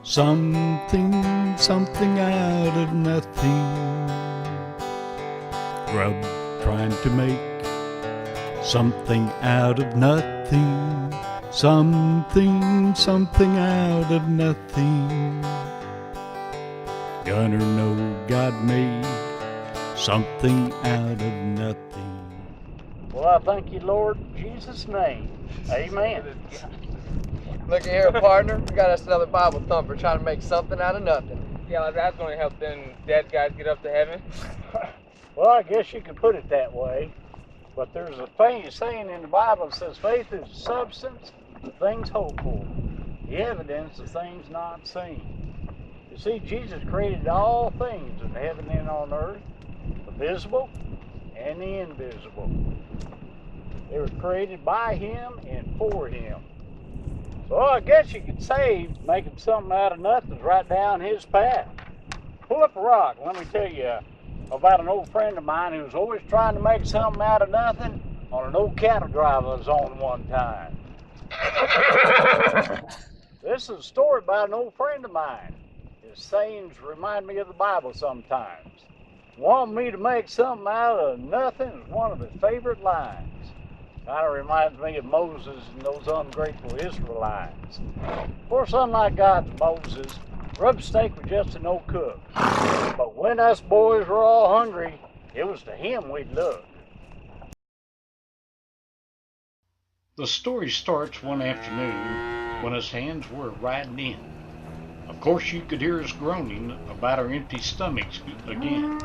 Something out of nothing. Grub trying to make something out of nothing. Something out of nothing. Gunner know God made something out of nothing. Well, I thank you, Lord, in Jesus' name. Amen. Look here, partner. We got us another Bible thumper trying to make something out of nothing. Yeah, that's going to help them dead guys get up to heaven. Well, I guess you could put it that way. But there's a famous saying in the Bible that says faith is the substance of things hoped for, the evidence of things not seen. You see, Jesus created all things in heaven and on earth, the visible and the invisible. They were created by Him and for Him. So I guess you could say making something out of nothing is right down His path. Pull up a rock. Let me tell you about an old friend of mine who was always trying to make something out of nothing on an old cattle drive I was on one time. This is a story about an old friend of mine. His sayings remind me of the Bible sometimes. Wanting me to make something out of nothing is one of his favorite lines. Kind of reminds me of Moses and those ungrateful Israelites. Of course, unlike God to Moses, rub steak was just an old cook. But when us boys were all hungry, it was to him we'd look. The story starts one afternoon when his hands were riding in. Of course, you could hear us groaning about our empty stomachs again.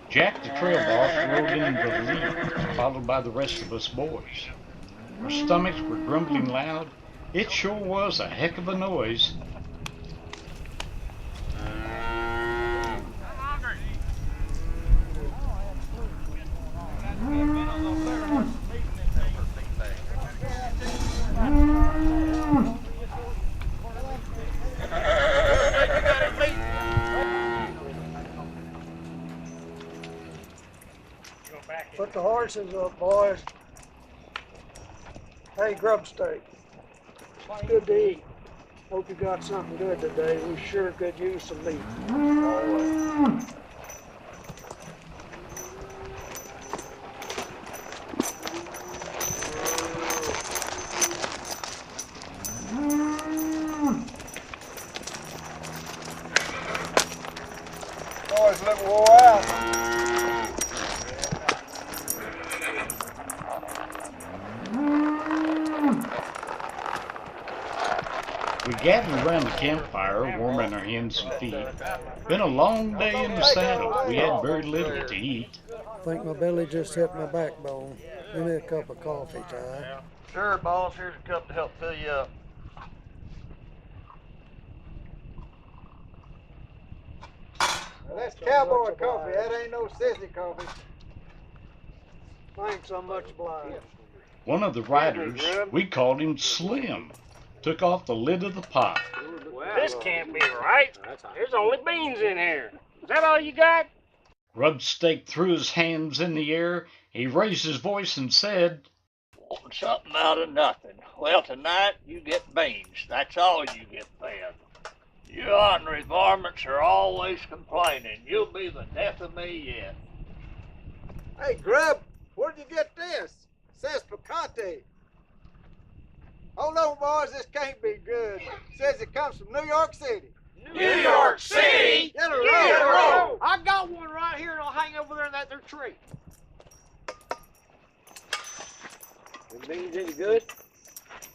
Jack the trail boss rode in the lead, followed by the rest of us boys. Our stomachs were grumbling loud. It sure was a heck of a noise. Put the horses up, boys. Hey, grub steak. It's good to eat. Hope you got something good today. We sure could use some meat. Always. Boys look wore out. We gathered around the campfire, warming our hands and feet. Been a long day in the saddle. We had very little to eat. I think my belly just hit my backbone. Give me a cup of coffee, Ty. Sure, boss. Here's a cup to help fill you up. Well, that's Cowboy coffee. That ain't no sissy coffee. Thanks so much, Blythe. One of the riders, we called him Slim, took off the lid of the pot. This can't be right. There's only beans in here. Is that all you got? Rub Steak threw his hands in the air. He raised his voice and said, Want something out of nothing. Well, tonight you get beans. That's all you get fed. You ornery varmints are always complaining. You'll be the death of me yet. Hey, Grub, where'd you get this? Says picante. Hold on, boys, this can't be good. Says it comes from New York City. New York City? Get a roll. I got one right here and I'll hang over there in that there tree. The beans any good?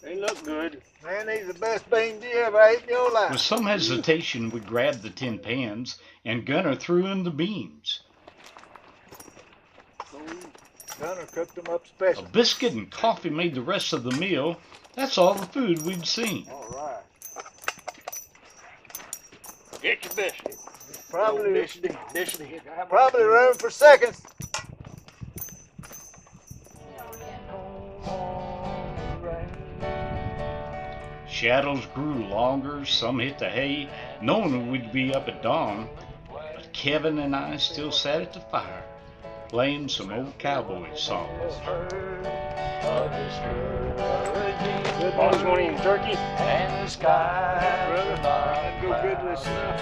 They look good. Man, these are the best beans you ever ate in your life. With some hesitation, we grabbed the tin pans, and Gunner threw in the beans. Gunner cooked them up A special. biscuit and coffee made the rest of the meal. That's all the food we'd seen. All right. Get your biscuit. Probably room for seconds. Shadows grew longer, some hit the hay, knowing we'd be up at dawn. But Kevin and I still sat at the fire, playing some old cowboy songs. Boss, you want any turkey? And the sky, Brother, I'd go good with stuff.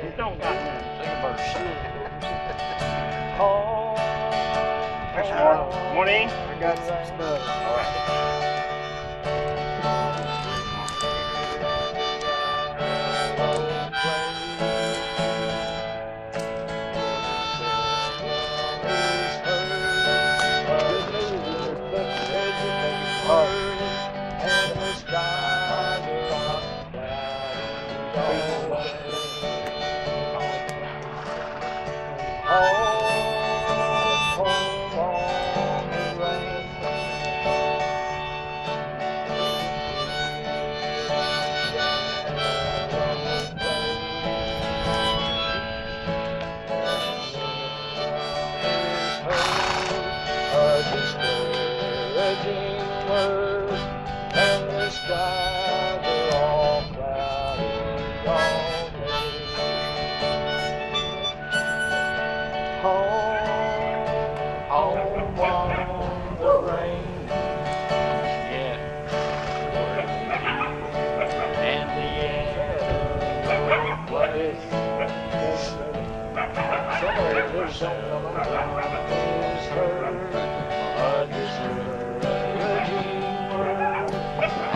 You don't got none. There's more. Morning. I got some stuff. All right.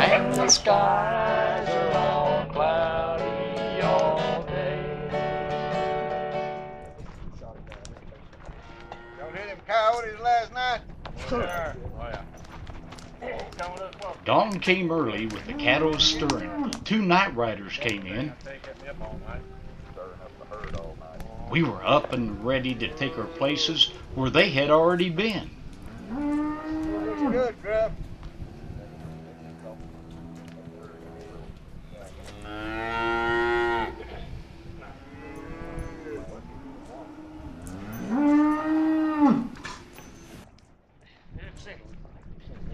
And the skies are all cloudy all day. Don't hit them coyotes last night? Sure. Oh, yeah. Dawn came early with the cattle stirring. 2 night riders came in. We were up and ready to take our places where they had already been. Looks good, Grub.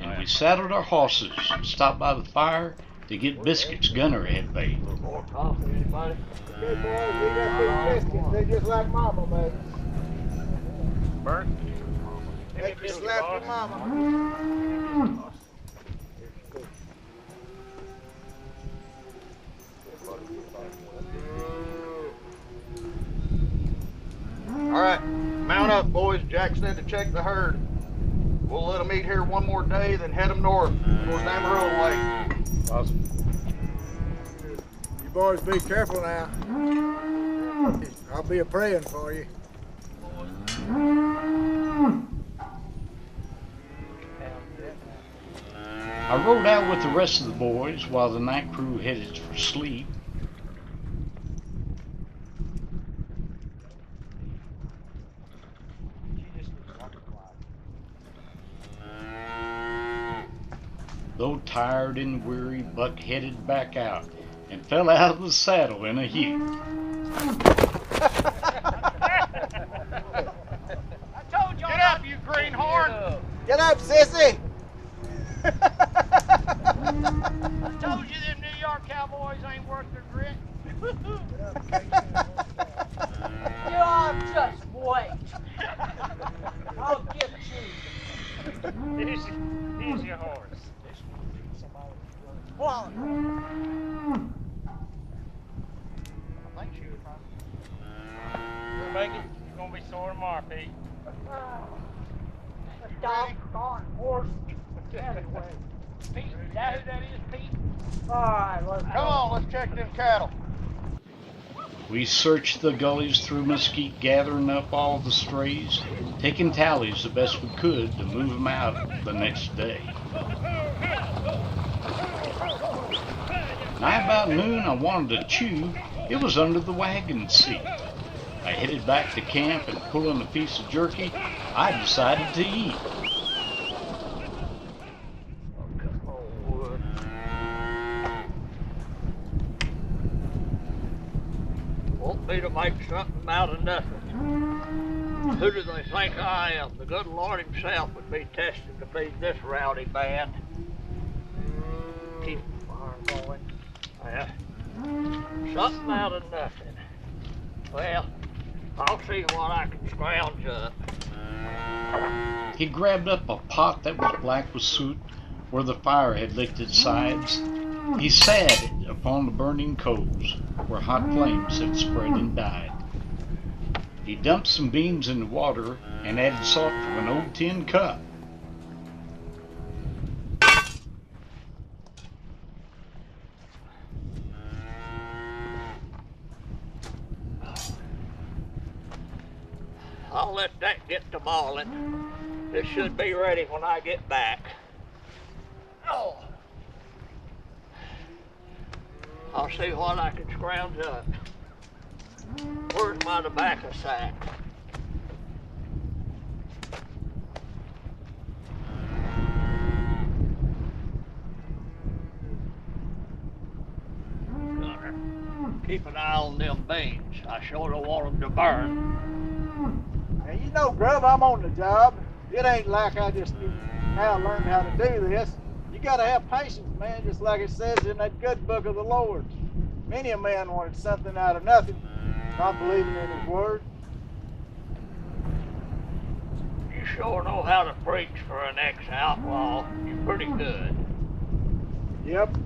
And we saddled our horses and stopped by the fire to get biscuits Gunner had made. More coffee, anybody? Good boys, we got big biscuits. They're just like Mama made. Bert? They can slap your mama. All right, mount up, boys. Jack said to check the herd. We'll let them eat here one more day, then head them north towards the Amarillo Lake. Awesome. You boys be careful now. I'll be a-praying for you. I rode out with the rest of the boys while the night crew headed for sleep. Though tired and weary, Buck headed back out and fell out of the saddle in a heap. Get up, you greenhorn! Get up, sissy! I told you them New York Cowboys ain't worth their grit. You all just wait. I'll get you. Here's your horse. Well, I think she was trying. You'll make it. You're gonna be sore tomorrow, Pete. the doggone horse. Anyway. Pete, is that who that is, Pete? All right, let's Come on, let's check them cattle. We searched the gullies through mesquite, gathering up all the strays, taking tallies the best we could to move them out the next day. Nigh about noon, I wanted to chew. It was under the wagon seat. I headed back to camp and pulling a piece of jerky, I decided to eat. Want me to make something out of nothing. Who do they think I am? The good Lord himself would be tested to beat this rowdy band. Keep the fire going. Something out of nothing. Well, I'll see what I can scrounge up. He grabbed up a pot that was black with soot where the fire had licked its sides. He sat it upon the burning coals where hot flames had spread and died. He dumped some beans in the water and added salt from an old tin cup. I'll let that get to boiling. This should be ready when I get back. Oh. I'll see what I can scrounge up. Where's my tobacco sack? Gunner, keep an eye on them beans. I sure don't want them to burn. Now, you know, Grub, I'm on the job. It ain't like I just now learned how to do this. You gotta have patience, man, just like it says in that good book of the Lord. Many a man wanted something out of nothing, not believing in his word. You sure know how to preach for an ex-outlaw. You're pretty good. Yep.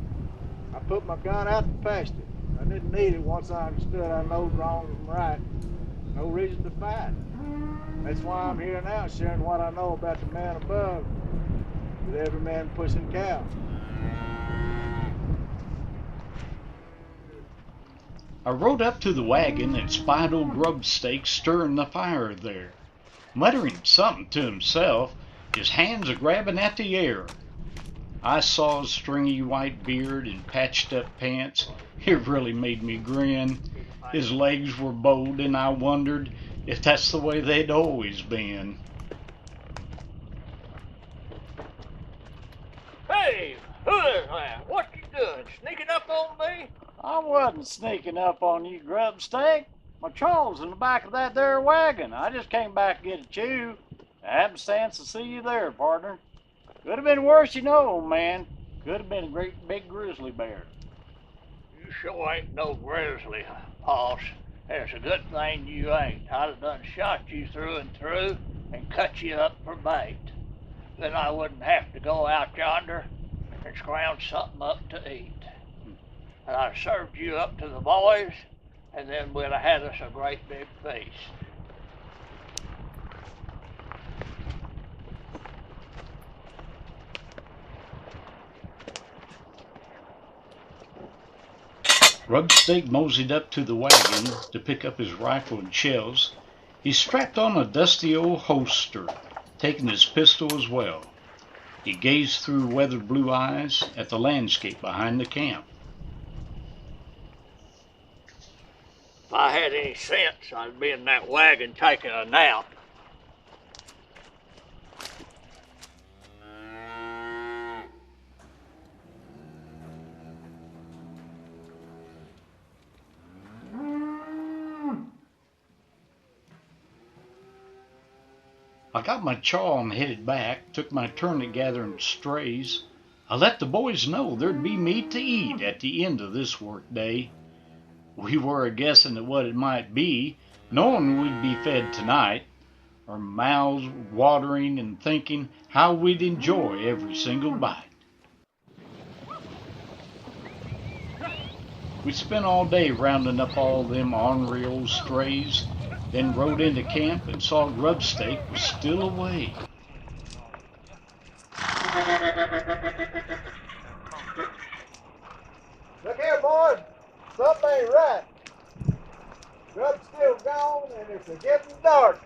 I put my gun out and passed it. I didn't need it once I understood I knowed wrong from right. No reason to fight. That's why I'm here now, sharing what I know about the man above, with every man pushing cow. I rode up to the wagon and spied old Grubstake stirring the fire there, muttering something to himself, his hands a-grabbing at the air. I saw his stringy white beard and patched up pants. It really made me grin. His legs were bowed and I wondered if that's the way they'd always been. Hey, who is that? What you doing? Sneaking up on me? I wasn't sneaking up on you, Grubstake. My chaw's in the back of that there wagon. I just came back to get a chew. Happenstance to see you there, partner. Could have been worse, you know, old man. Could have been a great big grizzly bear. You sure ain't no grizzly, boss. It's a good thing you ain't. I'd have done shot you through and through and cut you up for bait. Then I wouldn't have to go out yonder and scrounge something up to eat. And I'd have served you up to the boys, and then we'd have had us a great big feast. Grubstake moseyed up to the wagon to pick up his rifle and shells. He strapped on a dusty old holster, taking his pistol as well. He gazed through weathered blue eyes at the landscape behind the camp. If I had any sense, I'd be in that wagon taking a nap. I got my chaw and headed back, took my turn at gathering strays. I let the boys know there'd be meat to eat at the end of this work day. We were a-guessing at what it might be, knowing we'd be fed tonight, our mouths watering and thinking how we'd enjoy every single bite. We spent all day rounding up all them ornery old strays, then rode into camp and saw Grubstake was still away. Look here, boys. Something ain't right. Grub's still gone, and it's getting dark.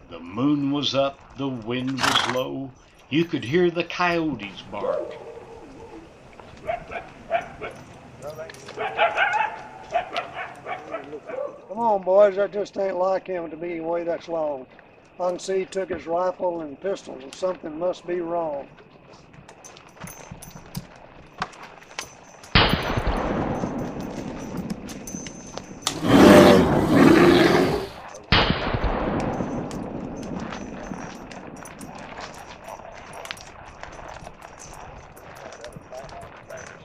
The moon was up, the wind was low. You could hear the coyotes bark. Come on, boys, that just ain't like him to be away that long. I can see he took his rifle and pistols, and something must be wrong.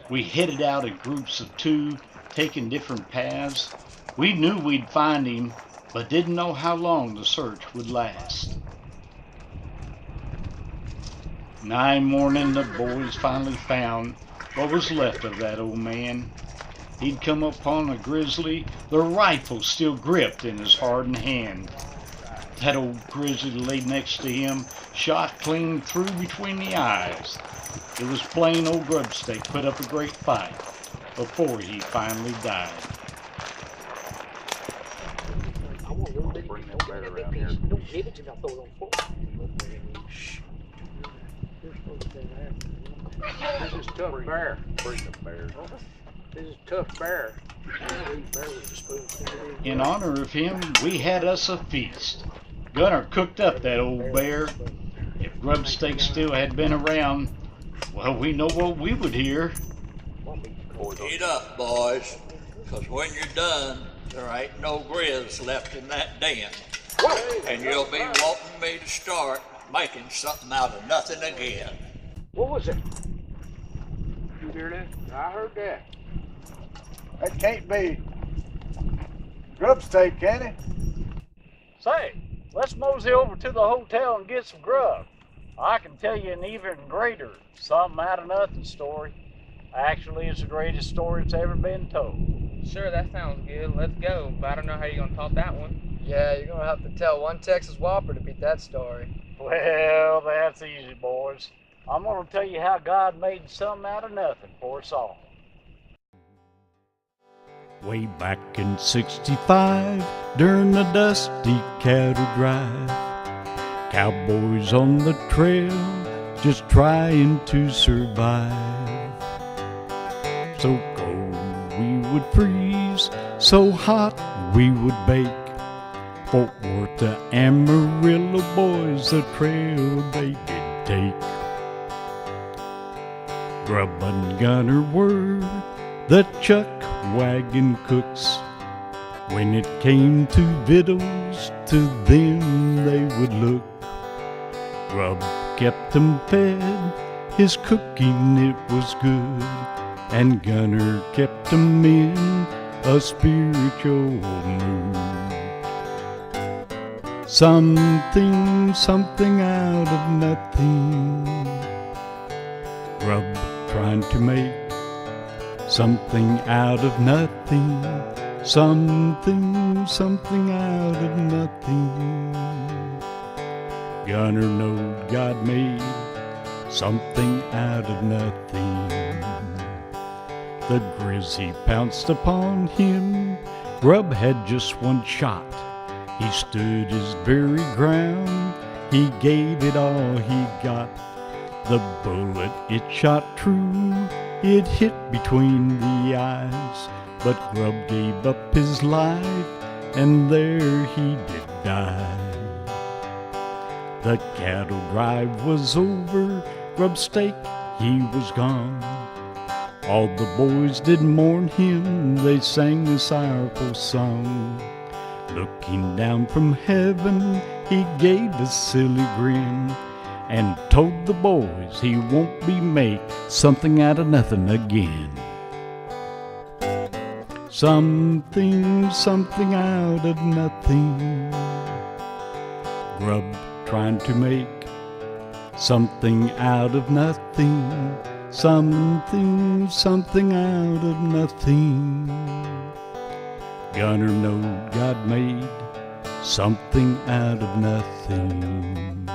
We headed out in groups of two, taking different paths. We knew we'd find him but didn't know how long the search would last. 9 morning, the boys finally found what was left of that old man. He'd come upon a grizzly, the rifle still gripped in his hardened hand. That old grizzly lay next to him, shot clean through between the eyes. It was plain old Grubstake put up a great fight before he finally died. I want a little bit. Don't give me that big piece. Don't give it to me. I'll throw it on the floor. Shh. You're supposed to be there. This is tough bear. This is tough bear. In honor of him, we had us a feast. Gunner cooked up that old bear. If Grubstake still had been around, well, we know what we would hear. Eat up, boys, 'cause when you're done, there ain't no grizz left in that den. And you'll be wanting me to start making something out of nothing again. What was it? You hear that? I heard that. That can't be Grubstake, can it? Say, let's mosey over to the hotel and get some grub. I can tell you an even greater something out of nothing story. Actually, it's the greatest story that's ever been told. Sure, that sounds good. Let's go. But I don't know how you're gonna top that one. Yeah, you're gonna have to tell one Texas Whopper to beat that story. Well, that's easy, boys. I'm gonna tell you how God made something out of nothing for us all. Way back in '65, during a dusty cattle drive, cowboys on the trail just trying to survive. So cold we would freeze, so hot we would bake. Fort Worth to Amarillo, boys, the trail they did take. Grub and Gunner were the chuck wagon cooks. When it came to victuals, to them they would look. Grub kept them fed, his cooking it was good, and Gunner kept them in a spiritual mood. Something out of nothing. Grub trying to make something out of nothing. Something out of nothing. Gunner knowed God made something out of nothing. The grizzly pounced upon him. Grub had just one shot. He stood his very ground. He gave it all he got. The bullet, it shot true. It hit between the eyes. But Grub gave up his life, and there he did die. The cattle drive was over. Grubstake, he was gone. All the boys did mourn him. They sang a sorrowful song. Looking down from heaven, he gave a silly grin and told the boys he won't be make something out of nothing again. Something out of nothing. Grub trying to make something out of nothing. Something out of nothing. Gunner knowed God made something out of nothing.